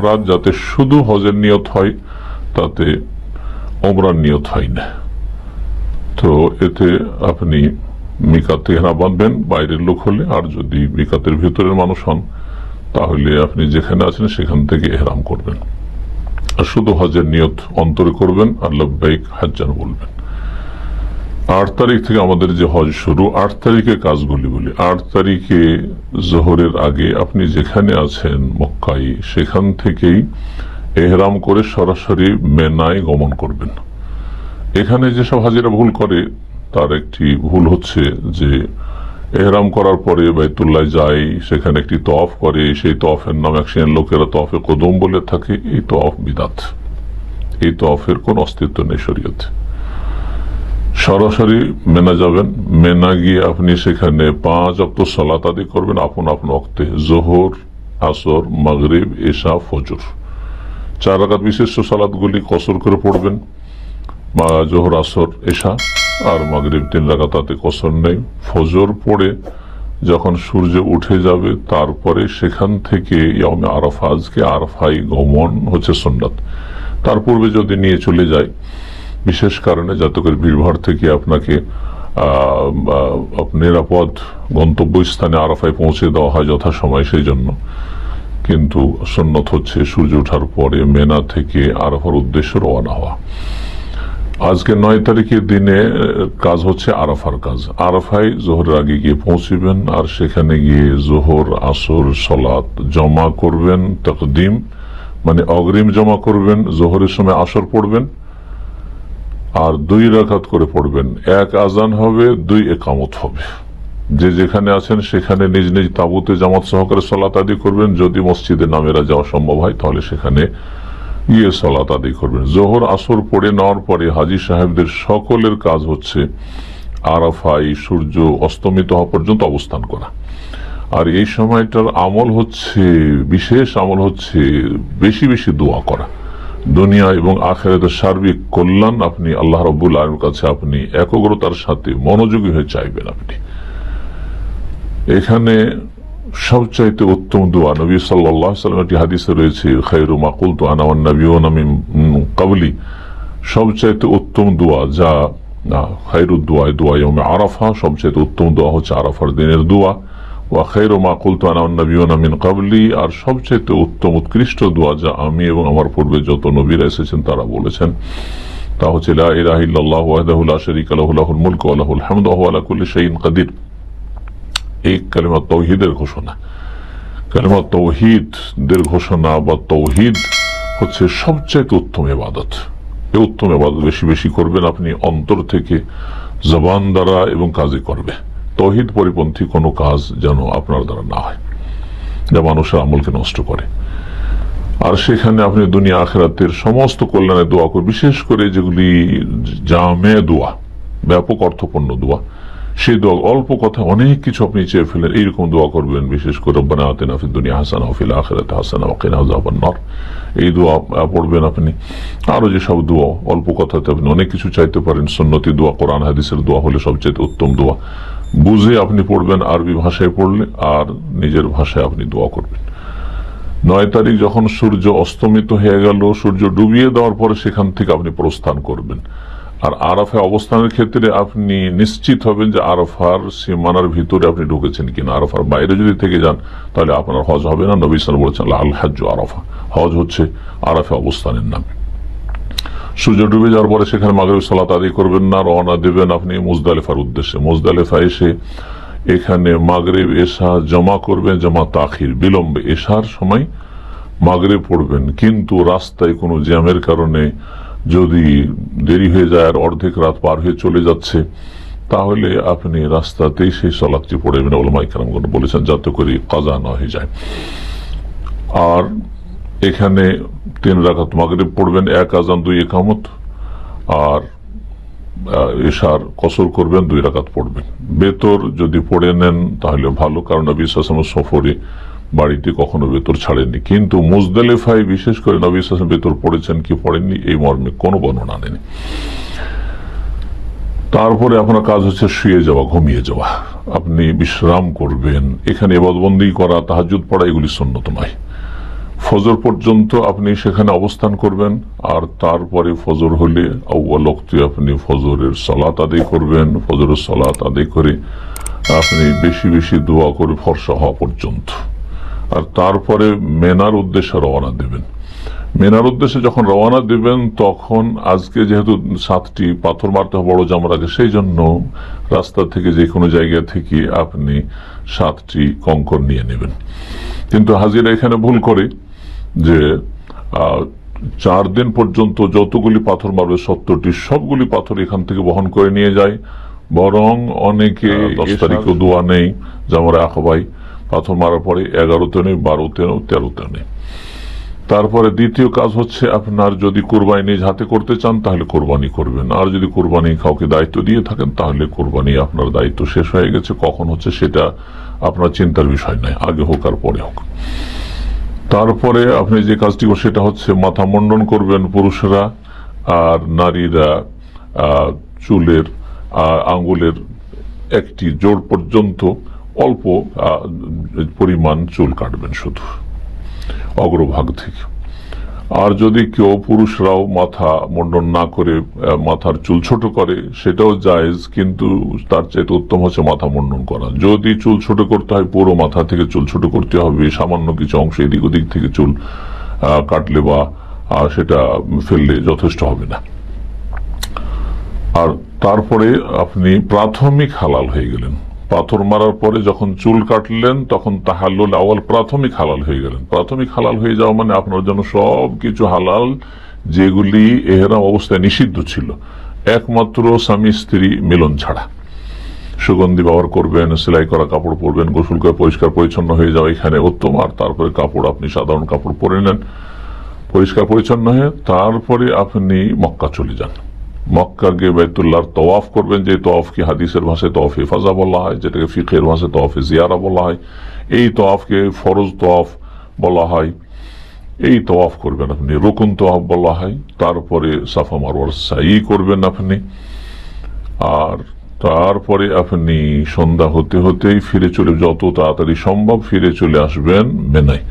ইফরাদ যাতে শুধু হজের নিয়ত হয়, তাতে ওমরার নিয়ত হয় না। তো এতে আপনি মিকাত থেকে না বাঁধবেন বাইরের লোক হলে, আর যদি মিকাতের ভিতরের মানুষ হন তাহলে আপনি যেখানে আছেন সেখান থেকে এহরাম করবেন, আর শুধু হজের নিয়ত অন্তরে করবেন আর লব্বাইক হাজ্জান বলবেন। 8 তারিখ থেকে আমাদের যে হজ শুরু, 8 তারিখে কাজগুলি বলি। 8 তারিখে জোহরের আগে আপনি যেখানে আছেন মক্কায়, সেখান থেকেই এহরাম করে সরাসরি মেনায় গমন করবেন। এখানে যেসব হাজিরা ভুল করে তার একটি ভুল হচ্ছে যে এহরাম করার পরে বাইতুল্লাহ যায়, সেখানে একটি তওয়াফ করে, সেই তওয়াফের নাম একশিয়ান লোকেরা তওয়াফে কদম বলে থাকে। এই তওয়াফ বিদআত, এই তওয়াফের কোন অস্তিত্ব নেই শরীয়তে। সরাসরি মেনা যাবেন, মেনা গিয়ে আপনি সেখানে 5 ওয়াক্ত সালাত আদায় করবেন আপন আপন ওয়াক্তে, জোহর, আসর, মাগরিব, এশা, ফজর। 4 রাকাত বিশিষ্ট সালাতগুলি কসর করে পড়বেন, জোহর, আসর, এশা আর মাগরিব 3 রাকাত, তাতে কসর নেই। ফজর পড়ে যখন সূর্য উঠে যাবে তারপরে সেখান থেকে ইয়াউমে আরাফা, আজকে আরাফায় গমন হচ্ছে সুন্নাত। তার পূর্বে যদি নিয়ে চলে যায় বিশেষ কারণে, যাতে করে ভিড়ভাড় থেকে আপনাকে নিরাপদ গন্তব্যস্থানে আরাফায় পৌঁছে দেওয়া হয় যথাসময়, সেই জন্য। কিন্তু সুন্নত হচ্ছে সূর্য ওঠার পরে মেনা থেকে আরাফার উদ্দেশ্যে রওনা হওয়া। আজকে 9 তারিখের দিনে কাজ হচ্ছে আরাফার কাজ। আরাফায় জোহরের আগে গিয়ে পৌঁছবেন, আর সেখানে গিয়ে জোহর, আসর সালাত জমা করবেন। তাকদিম মানে অগ্রিম জমা করবেন, জোহরের সময় আসর পড়বেন আর 2 রাকাত করে পড়বেন। 1 আজান হবে, 2 ইকামত হবে। যে যেখানে আছেন সেখানে নিজ নিজ তাবুতে জামাত সহকারে সালাত আদায় করবেন। যদি মসজিদে নামেরা যাওয়া সম্ভব হয় তাহলে সেখানে গিয়ে সালাত আদায় করবেন। জোহর আসর পড়ে নেওয়ার পরে হাজী সাহেবদের সকলের কাজ হচ্ছে আরাফায় সূর্য অস্তমিত হওয়া পর্যন্ত অবস্থান করা। আর এই সময়টার আমল হচ্ছে, বিশেষ আমল হচ্ছে বেশি বেশি দোয়া করা। দুনিয়া এবং আখিরাতের সার্বিক কল্যাণ আপনি আল্লাহ রাব্বুল আলামিনের কাছে আপনি একগ্রতার সাথে মনোযোগী হয়ে চাইবেন। আপনি এখানে সবচাইতে উত্তম দোয়া, নবী সাল্লাল্লাহু আলাইহি ওয়াসাল্লাম একটি হাদিসে রয়েছে, খায়রু মা কুলতু আনা ওয়ান নাবিয়ুনা মিন ক্বাবলি, সবচাইতে উত্তম দোয়া যা খায়রুদ দোয়া, দোয়া ইয়াউমে আরাফা, সবচাইতে উত্তম দোয়া হচ্ছে আরাফার দিনের দোয়া। ওয়া খায়রু মা কুলতু আনা ওয়ান নাবিয়ুনা মিন ক্বাবলি, আর সবচাইতে উত্তম উৎকৃষ্ট দোয়া যা আমি এবং আমার পূর্বে যত নবীরা এসেছেন তারা বলেছেন, তা হচ্ছে লা ইলাহা ইল্লাল্লাহু ওয়াহদাহু লা শারীকা লাহু লাহুল মুলকু ওয়া লাহুল হামদু ওয়া হুয়া আলা কুল্লি শাইইন কাদির। এই কালিমা তাওহীদের ঘোষণা। কালিমা তাওহীদের ঘোষণা বা তাওহীদ হচ্ছে সবচেয়ে উত্তম ইবাদত। এই উত্তম ইবাদত বেশি বেশি করবেন আপনি, অন্তর থেকে, জবান দ্বারা এবং কাজে করবে। তাওহীদ পরিপন্থী কোনো কাজ যেন আপনার দ্বারা না হয় যা মানুষের আমলকে নষ্ট করে। আর সেখানে আপনি দুনিয়া আখিরাতের সমস্ত কল্যাণের দোয়া করবেন, বিশেষ করে যেগুলি জামে দোয়া, ব্যাপক অর্থপূর্ণ দোয়া, সেই দোয়া অল্প কথা অনেক কিছু আপনি চেয়ে ফেলেন, এইরকম দোয়া করবেন। বিশেষ করে রব্বানা আতিনা ফিদ দুনিয়া হাসানা ওয়া ফিল আখিরাতি হাসানা ওয়া কিনা আযাবান নার, এই দোয়া পড়বেন আপনি। আরো যেসব দোয়া অল্প কথাতে আপনি অনেক কিছু চাইতে পারেন, সুন্নতি দোয়া, কোরআন হাদিসের দোয়া হলে সবচেয়ে উত্তম দোয়া। বুঝে আপনি পড়বেন, আরবি ভাষায় পড়লে, আর নিজের ভাষায় আপনি দোয়া করবেন। 9 তারিখ যখন সূর্য অস্তমিত হয়ে গেল, সূর্য ডুবিয়ে দেওয়ার পরে সেখান থেকে আপনি প্রস্থান করবেন। আর আরাফায় অবস্থানের ক্ষেত্রে আপনি নিশ্চিত হবেন যে আরাফার সীমানার ভিতরে আপনি ঢুকেছেন কিনা। আরাফার বাইরে যদি থেকে যান তাহলে আপনার হজ হবে না। নবী সাল্লাল্লাহু আলাইহি ওয়াসাল্লাম বলেছেন আল হজ্জু আরাফা, হজ হচ্ছে আরাফা অবস্থানের নাম। সূর্য ডুবে যাওয়ার পরে সেখানে মাগরিব সালাত আদায় করবেন না, রওনা দেবেন আপনি মুজদালিফার উদ্দেশ্যে। মুজদালিফা এসে এখানে মাগরিব এশা জমা করবেন, জমা তাখির, বিলম্বে। এশার সময় মাগরিব পড়বেন, কিন্তু রাস্তায় কোনো জ্যামের কারণে যদি দেরি হয়ে যায় আর অর্ধেক রাত পার হয়ে চলে যাচ্ছে, তাহলে আপনি রাস্তাতেই সেই সালাতটি পড়বেন। উলামায়ে কেরামগণ বলেছেন যাতে করে কাজা না হয়ে যায়। আর এখানে 3 রাকাত মাগরিব পড়বেন, 1 আযান 2 ইকামত, আর এশার কসর করবেন, 2 রাকাত পড়বেন। বেতর যদি পড়ে নেন তাহলে ভালো, কারণ নবী সাল্লাল্লাহু আলাইহি ওয়াসাল্লাম সফরে বাড়িতে কখনো বেতর ছাড়েননি। কিন্তু মুজদালিফায় বিশেষ করে নবী সাল্লাল্লাহু আলাইহি ওয়াসাল্লাম বেতর পড়েছেন কি পড়েননি এই মর্মে কোনো বর্ণনা নেই। তারপরে আপনার কাজ হচ্ছে শুয়ে যাওয়া, ঘুমিয়ে যাওয়া, আপনি বিশ্রাম করবেন। এখানে ইবাদত বন্দেগী করা, তাহাজ্জুদ পড়া এগুলি সুন্নত নয়, ফজর পর্যন্ত আপনি সেখানে অবস্থান করবেন, আর তারপরে ফজর হলে আউয়াল ওয়াক্তে আপনি ফজরের সালাত আদায় করবেন। ফজরের সালাত আদায় করে আপনি বেশি বেশি দোয়া করে ফর্সা হওয়া পর্যন্ত, আর তারপরে মেনার উদ্দেশ্যে রওনা দেবেন। মেনার উদ্দেশ্যে যখন রওনা দেবেন তখন আজকে যেহেতু 7টি পাথর মারতে হবে বড় জামরাকে, সেই জন্য রাস্তা থেকে যে কোনো জায়গা থেকে আপনি 7টি কঙ্কর নিয়ে নেবেন। কিন্তু হাজিরা এখানে ভুল করে যে 4 দিন পর্যন্ত যতগুলি পাথর মারবে 70টি সবগুলি পাথর এখান থেকে বহন করে নিয়ে যায়। বরং অনেকে 10 তারিখও দোয়া নেই জামরা আকবায়, পাথর মারার পরে 11তে নেই, 12তে নেই, 13তে নেই। তারপরে দ্বিতীয় কাজ হচ্ছে আপনার যদি কোরবানি নিজ হাতে করতে চান তাহলে কোরবানি করবেন, আর যদি কোরবানি কাউকে দায়িত্ব দিয়ে থাকেন তাহলে কোরবানি আপনার দায়িত্ব শেষ হয়ে গেছে। কখন হচ্ছে সেটা আপনার চিন্তার বিষয় নয়, আগে হোক আর পরে হোক। তারপরে আপনি যে কাজটি সেটা হচ্ছে মাথা মুন্ডন করবেন পুরুষরা, আর নারীরা চুলের আঙ্গুলের একটি জোড় পর্যন্ত অল্প পরিমাণ চুল কাটবেন শুধু অগ্রভাগ থেকে। আর যদি কেউ পুরুষরাও মাথা মুন্ডন না করে মাথার চুল ছোট করে সেটাও জায়েজ, কিন্তু তার চাইতে উত্তম হচ্ছে মাথা মুন্ডন করা। যদি চুল ছোট করতে হয় পুরো মাথা থেকে চুল ছোট করতে হবে, সামান্য কিছু অংশ এদিক ওদিক থেকে চুল কাটলে বা সেটা ফেললে যথেষ্ট হবে না। আর তারপরে আপনি প্রাথমিক হালাল হয়ে গেলেন। পাথর মারার পরে যখন চুল কাটলেন তখন তাহাল্লুল আউয়াল প্রাথমিক হালাল হয়ে গেলেন। প্রাথমিক হালাল হয়ে যাওয়া মানে আপনার জন্য সব কিছু হালাল যেগুলি এহরাম অবস্থায় নিষিদ্ধ ছিল, একমাত্র স্বামী স্ত্রী মিলন ছাড়া। সুগন্ধি ব্যবহার করবেন, সেলাই করা কাপড় পরবেন, গোসল করে পরিষ্কার পরিচ্ছন্ন হয়ে যাওয়া এখানে উত্তম। আর তারপরে কাপড় আপনি সাধারণ কাপড় পরে নেন পরিষ্কার পরিচ্ছন্ন হয়ে, তারপরে আপনি মক্কা চলে যান। মক্কা গিয়ে বাইতুল্লাহর তওয়াফ করবেন, যে তওয়াফকে হাদিসের ভাষায় তওয়াফে ইফাজা বলা হয়, যেটাকে ফিকহের ভাষায় তওয়াফে জিয়ারা বলা হয়। এই তওয়াফকে ফরজ তওয়াফ বলা হয়। এই তওয়াফ করবেন আপনি, রুকুন তওয়াফ বলা হয়। তারপরে সাফা মারওয়ার সাই করবেন আপনি, আর তারপরে আপনি সন্ধ্যা হতে হতেই ফিরে চলে, যত তাড়াতাড়ি সম্ভব ফিরে চলে আসবেন মেনায়,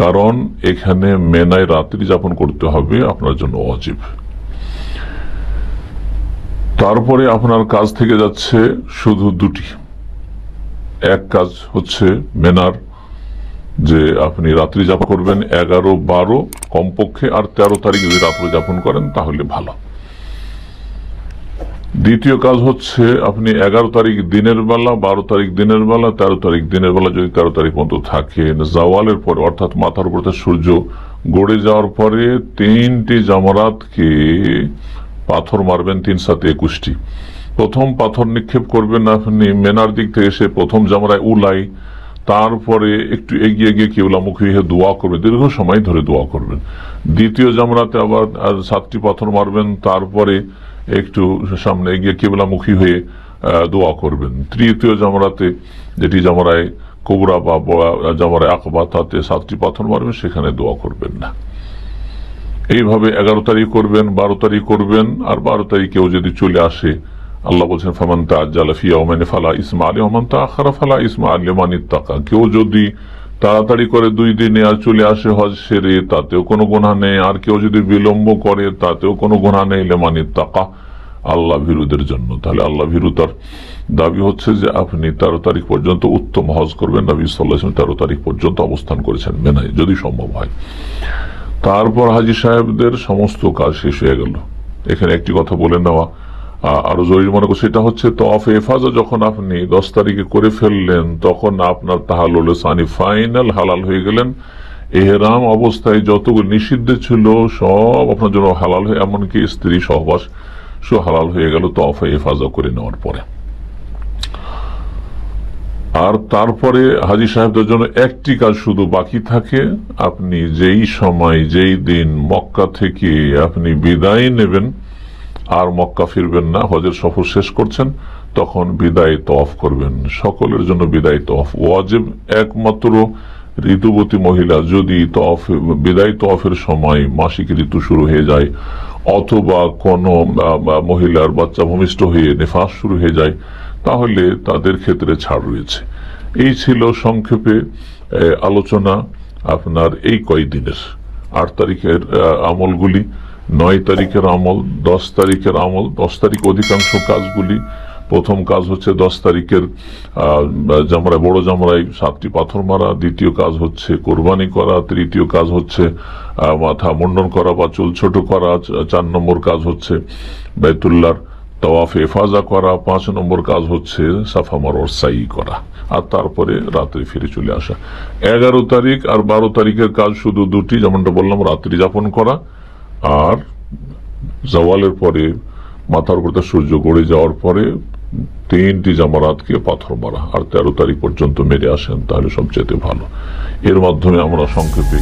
কারণ এখানে মেনায় রাত্রি যাপন করতে হবে আপনার জন্য ওয়াজিব। তারপরে আপনার কাজ থেকে যাচ্ছে শুধু দুটি। এক কাজ হচ্ছে মেনার যে আপনি রাত্রি যাপন করবেন 11, 12 কমপক্ষে, আর 13 তারিখ যদি রাত্রি যাপন করেন তাহলে ভালো। দ্বিতীয় কাজ হচ্ছে আপনি 11 তারিখ দিনের বেলা, 12 তারিখ দিনের বেলা, 13 তারিখ দিনের বেলা যদি 13 তারিখ পর্যন্ত থাকে, জাওয়ালের পরে অর্থাৎ মাথার উপর সূর্য গড়ে যাওয়ার পরে 3টি জামরাতকে পাথর মারবেন 3 × 7 = 21টি। প্রথম পাথর নিক্ষেপ করবেন আপনি মেনার দিক থেকে এসে প্রথম জামরায় উলাই, তারপরে একটু এগিয়ে গিয়ে কিবলামুখী হয়ে দোয়া করবেন, দীর্ঘ সময় ধরে দোয়া করবেন। দ্বিতীয় জামরাতে আবার 7টি পাথর মারবেন, তারপরে একটু সামনে এগিয়ে কিবলামুখী হয়ে দোয়া করবেন। তৃতীয় জামরাতে, যেটি জামরায় কোবরা বা জামরায় আকবা, তাতে 7টি পাথর মারবেন, সেখানে দোয়া করবেন না। এইভাবে 11 তারিখ করবেন, 12 তারিখ করবেন। আর 12 তারিখেও যদি চলে আসে, আল্লাহ বলছেন ফামান তাআজ্জালা ফি ইয়াওমাইন ফালা ইসমা আলাইহি ওয়া মান তাআখারা ফালা ইসমা আলাইহি লিমান ইত্তাকা। কেউ যদি তাড়াতাড়ি করে 2 দিনে আর চলে আসে হজ সেরে, তাতেও কোনো গুনাহ নেই। আর কেউ যদি বিলম্ব করে তাতেও কোনো গুনাহ নেই, লিমান ইত্তাকা, আল্লাহ ভীরুদের জন্য। তাহলে আল্লাহ ভীরুতার দাবি হচ্ছে যে আপনি 13 তারিখ পর্যন্ত উত্তম হজ করবেন। নবী সাল্লাল্লাহু আলাইহি ওয়াসাল্লাম 13 তারিখ পর্যন্ত অবস্থান করেছেন মেনায়, যদি সম্ভব হয়। তারপর হাজী সাহেবদের সমস্ত কাজ শেষ হয়ে গেল। এখানে একটি কথা বলে নেওয়া আরো জরুরি মনে করছি, সেটা হচ্ছে তওয়াফে ইফাজা যখন আপনি 10 তারিখে করে ফেললেন তখন আপনার তাহাল্লুল সানি ফাইনাল হালাল হয়ে গেলেন। ইহরাম অবস্থায় যতগুলো নিষিদ্ধ ছিল সব আপনার জন্য হালাল হয়ে, এমনকি স্ত্রী সহবাস হালাল হয়ে গেল তওয়াফে ইফাজা করে নেওয়ার পরে। আর তারপরে হাজী সাহেবদের জন্য একটি কাজ শুধু বাকি থাকে। আপনি যেই সময় যেই দিন মক্কা থেকে আপনি বিদায় নেবেন আর মক্কা ফিরবেন না, হজের সফর শেষ করছেন, তখন বিদায় তওয়াফ করবেন। সকলের জন্য বিদায় তওয়াফ ওয়াজিব। একমাত্র ঋতুবতী মহিলা যদি বিদায় তওয়াফের সময় মাসিক ঋতু শুরু হয়ে যায়, অথবা কোনো মহিলার বাচ্চা ভূমিষ্ঠ হয়ে নিফাস শুরু হয়ে যায়, তাহলে তাদের ক্ষেত্রে ছাড় রয়েছে। এই ছিল সংক্ষেপে আলোচনা আপনার এই কয়দিনের 8 তারিখের আমলগুলি, 9 তারিখের আমল, 10 তারিখের আমল। 10 তারিখ অধিকাংশ কাজগুলি, প্রথম কাজ হচ্ছে 10 তারিখের জামরায়, বড় জামরায় 7টি পাথর মারা। দ্বিতীয় কাজ হচ্ছে কোরবানি করা। তৃতীয় কাজ হচ্ছে মাথা মুন্ডন করা বা চুল ছোট করা। 4 নম্বর কাজ হচ্ছে বাইতুল্লাহর তাওয়াফে ইফাজা করা। 5 নম্বর কাজ হচ্ছে সাফা মারওয়ার সাই করা, আর তারপরে রাত্রে ফিরে চলে আসা। 11 তারিখ আর 12 তারিখের কাজ শুধু দুটি, যেমনটা বললাম, রাত্রি যাপন করা আর জওয়ালের পরে মাথার উপর সূর্য গড়ে যাওয়ার পরে 3টি জামারাতকে পাথর মারা। আর 13 তারিখ পর্যন্ত মেরে আসেন তাহলে সবচেয়ে ভালো। এর মাধ্যমে আমরা সংক্ষেপে